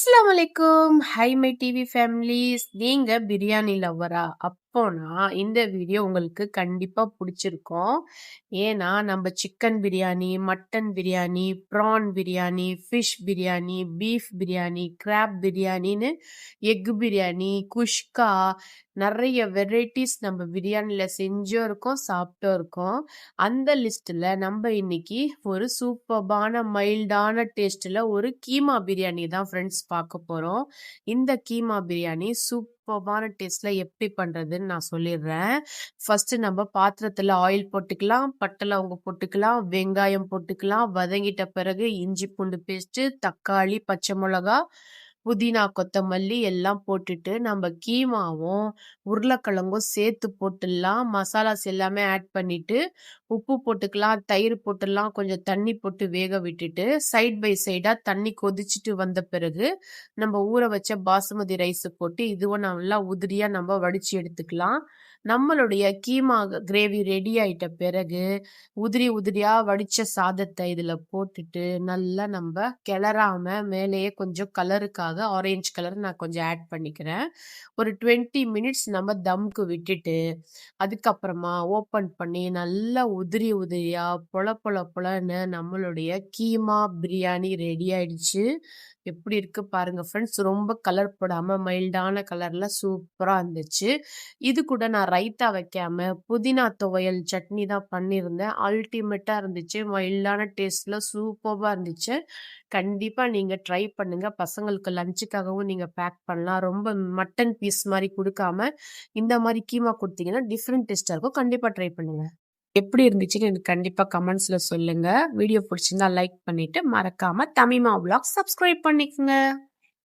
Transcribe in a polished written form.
அஸ்ஸலாமு அலைக்கும். High my TV families. நீங்க பிரியாணி லவ்வரா? அப்போனா இந்த வீடியோ உங்களுக்கு கண்டிப்பா புடிச்சிருக்கும். ஏன்னா நம்ம chicken biryani, mutton biryani, prawn biryani, fish biryani, beef biryani, crab பிரியாணின்னு எக் பிரியாணி, குஷ்கா நெறைய வெரைட்டிஸ் நம்ம பிரியாணில செஞ்சும் இருக்கோம், சாப்பிட்டும் இருக்கோம். அந்த லிஸ்ட்ல நம்ம இன்னைக்கு ஒரு சூப்பர்பான மைல்டான டேஸ்ட்ல ஒரு கீமா பிரியாணி தான் ஃப்ரெண்ட்ஸ் பார்க்க போறோம். இந்த கீமா பிரியாணி சூப்பர்பான டேஸ்ட்ல எப்படி பண்றதுன்னு நான் சொல்லிடுறேன். ஃபர்ஸ்ட் நம்ம பாத்திரத்துல ஆயில் போட்டுக்கலாம், பட்டை லவங்கம் போட்டுக்கலாம், வெங்காயம் போட்டுக்கலாம். வதங்கிட்ட பிறகு இஞ்சி பூண்டு பேஸ்ட், தக்காளி, பச்சை மிளகா, புதினா, கொத்தமல்லி எல்லாம் போட்டுட்டு நம்ம கீமாவும் உருளைக்கிழங்கும் சேர்த்து போட்டுடலாம். மசாலாஸ் எல்லாமே ஆட் பண்ணிட்டு உப்பு போட்டுக்கலாம், தயிர் போட்டுடலாம், கொஞ்சம் தண்ணி போட்டு வேக விட்டுட்டு சைட் பை சைடா தண்ணி கொதிச்சுட்டு வந்த பிறகு நம்ம ஊற வச்ச பாசுமதி ரைஸ் போட்டு இதுவும் நல்லா உதிரியா நம்ம வடிச்சு எடுத்துக்கலாம். நம்மளுடைய கீமா கிரேவி ரெடி ஆயிட்ட பிறகு உதிரி உதிரியா வடிச்ச சாதத்தை இதுல போட்டுட்டு நல்லா நம்ம கிளறாம மேலேயே கொஞ்சம் கலருக்காக ஆரஞ்சு கலர் நான் கொஞ்சம் ஆட் பண்ணிக்கிறேன். ஒரு 20 மினிட்ஸ் நம்ம தம்க்கு விட்டுட்டு அதுக்கப்புறமா ஓப்பன் பண்ணி நல்லா உதிரி உதிரியா பொல பொல பொலன்னு நம்மளுடைய கீமா பிரியாணி ரெடி ஆயிடுச்சு. எப்படி இருக்கு பாருங்க ஃப்ரெண்ட்ஸ். ரொம்ப கலர் போடாம மைல்டான கலர்ல சூப்பரா இருந்துச்சு. இது கூட நான் ரைத்தா வைக்காம புதினா துவையல் சட்னி தான் பண்ணியிருந்தேன். அல்டிமேட்டா இருந்துச்சு. மைல்டான டேஸ்ட்ல சூப்பர்பா இருந்துச்சு. கண்டிப்பா நீங்க ட்ரை பண்ணுங்க. பசங்களுக்கு லஞ்சுக்காகவும் நீங்க பேக் பண்ணலாம். ரொம்ப மட்டன் பீஸ் மாரி குடுக்காம இந்த மாரி கீமா குடுத்தீங்கன்னா டிஃபரெண்ட் டேஸ்ட்டா இருக்கும். கண்டிப்பா ட்ரை பண்ணுங்க. எப்படி இருந்துச்சுன்னு எனக்கு கண்டிப்பா கமெண்ட்ஸ்ல சொல்லுங்க. வீடியோ பிடிச்சிருந்தா லைக் பண்ணிட்டு மறக்காம தமிமா விலாக் சப்ஸ்கிரைப் பண்ணிக்கங்க.